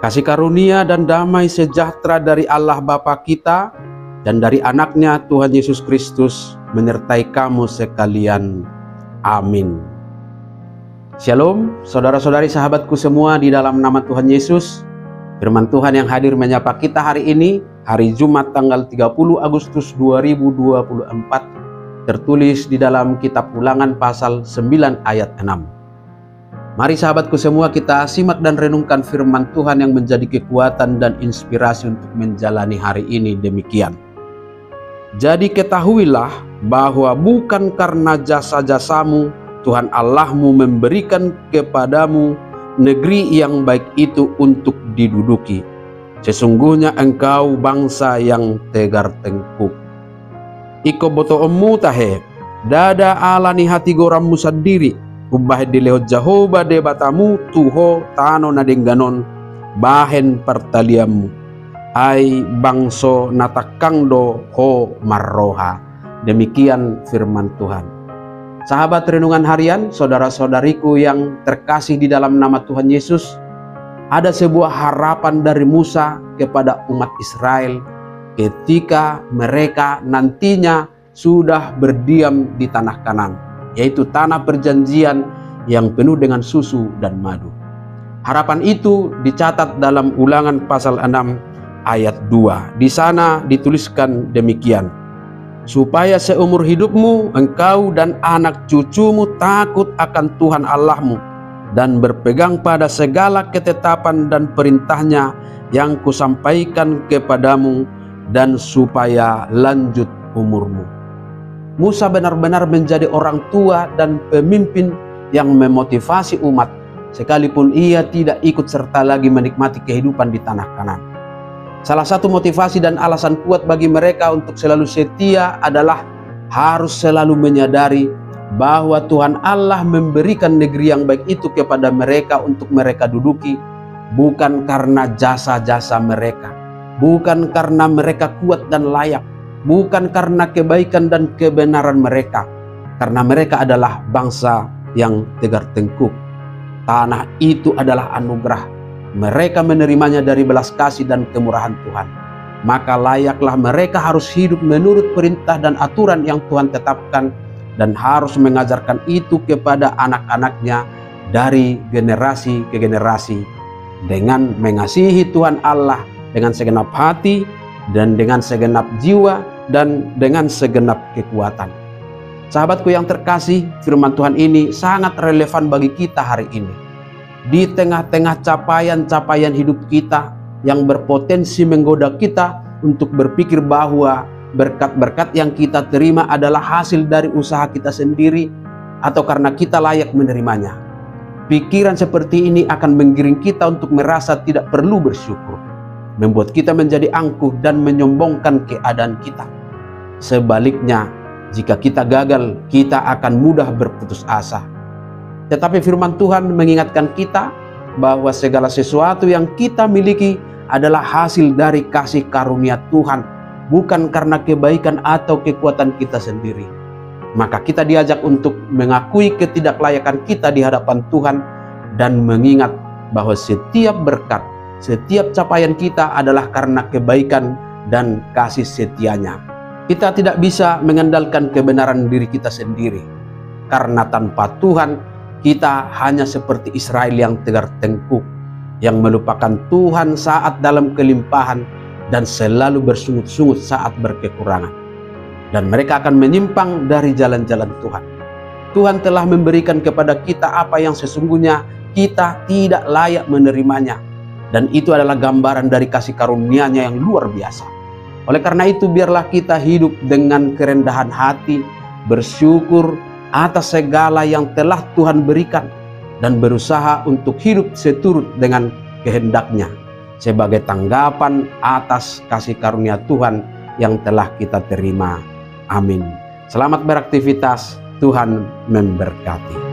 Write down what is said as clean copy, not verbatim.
Kasih karunia dan damai sejahtera dari Allah Bapa kita dan dari anaknya Tuhan Yesus Kristus menyertai kamu sekalian. Amin. Shalom, saudara-saudari sahabatku semua di dalam nama Tuhan Yesus. Firman Tuhan yang hadir menyapa kita hari ini, hari Jumat tanggal 30 Agustus 2024, tertulis di dalam kitab Ulangan pasal 9 ayat 6. Mari sahabatku semua, kita simak dan renungkan firman Tuhan yang menjadi kekuatan dan inspirasi untuk menjalani hari ini demikian. Jadi ketahuilah bahwa bukan karena jasa-jasamu Tuhan Allahmu memberikan kepadamu negeri yang baik itu untuk diduduki. Sesungguhnya engkau bangsa yang tegar tengkuk. Iko boto omu tahe, dada alani hati gorammu sendiri. Ubah dilehot Jehovah debatamu tuho tano nadengganon bahen pertaliamu. Ai bangso natakangdo ho marroha. Demikian firman Tuhan. Sahabat renungan harian, saudara-saudariku yang terkasih di dalam nama Tuhan Yesus, ada sebuah harapan dari Musa kepada umat Israel ketika mereka nantinya sudah berdiam di tanah Kanaan, yaitu tanah perjanjian yang penuh dengan susu dan madu. Harapan itu dicatat dalam Ulangan pasal 6 ayat 2. Di sana dituliskan demikian: supaya seumur hidupmu engkau dan anak cucumu takut akan Tuhan Allahmu dan berpegang pada segala ketetapan dan perintahnya yang kusampaikan kepadamu, dan supaya lanjut umurmu. Musa benar-benar menjadi orang tua dan pemimpin yang memotivasi umat, sekalipun ia tidak ikut serta lagi menikmati kehidupan di tanah Kanaan. Salah satu motivasi dan alasan kuat bagi mereka untuk selalu setia adalah harus selalu menyadari bahwa Tuhan Allah memberikan negeri yang baik itu kepada mereka untuk mereka duduki, bukan karena jasa-jasa mereka, bukan karena mereka kuat dan layak, bukan karena kebaikan dan kebenaran mereka, karena mereka adalah bangsa yang tegar tengkuk. Tanah itu adalah anugerah. Mereka menerimanya dari belas kasih dan kemurahan Tuhan. Maka layaklah mereka harus hidup menurut perintah dan aturan yang Tuhan tetapkan, dan harus mengajarkan itu kepada anak-anaknya dari generasi ke generasi, dengan mengasihi Tuhan Allah dengan segenap hati dan dengan segenap jiwa dan dengan segenap kekuatan. Sahabatku yang terkasih, firman Tuhan ini sangat relevan bagi kita hari ini. Di tengah-tengah capaian-capaian hidup kita yang berpotensi menggoda kita untuk berpikir bahwa berkat-berkat yang kita terima adalah hasil dari usaha kita sendiri atau karena kita layak menerimanya. Pikiran seperti ini akan menggiring kita untuk merasa tidak perlu bersyukur, membuat kita menjadi angkuh dan menyombongkan keadaan kita. Sebaliknya, jika kita gagal, kita akan mudah berputus asa. Tetapi firman Tuhan mengingatkan kita bahwa segala sesuatu yang kita miliki adalah hasil dari kasih karunia Tuhan, bukan karena kebaikan atau kekuatan kita sendiri. Maka kita diajak untuk mengakui ketidaklayakan kita di hadapan Tuhan dan mengingat bahwa setiap berkat, setiap capaian kita adalah karena kebaikan dan kasih setianya. Kita tidak bisa mengandalkan kebenaran diri kita sendiri, karena tanpa Tuhan kita hanya seperti Israel yang tegar tengkuk, yang melupakan Tuhan saat dalam kelimpahan dan selalu bersungut-sungut saat berkekurangan. Dan mereka akan menyimpang dari jalan-jalan Tuhan. Tuhan telah memberikan kepada kita apa yang sesungguhnya kita tidak layak menerimanya, dan itu adalah gambaran dari kasih karunia-Nya yang luar biasa. Oleh karena itu, biarlah kita hidup dengan kerendahan hati, bersyukur atas segala yang telah Tuhan berikan, dan berusaha untuk hidup seturut dengan kehendak-Nya sebagai tanggapan atas kasih karunia Tuhan yang telah kita terima. Amin. Selamat beraktivitas. Tuhan memberkati.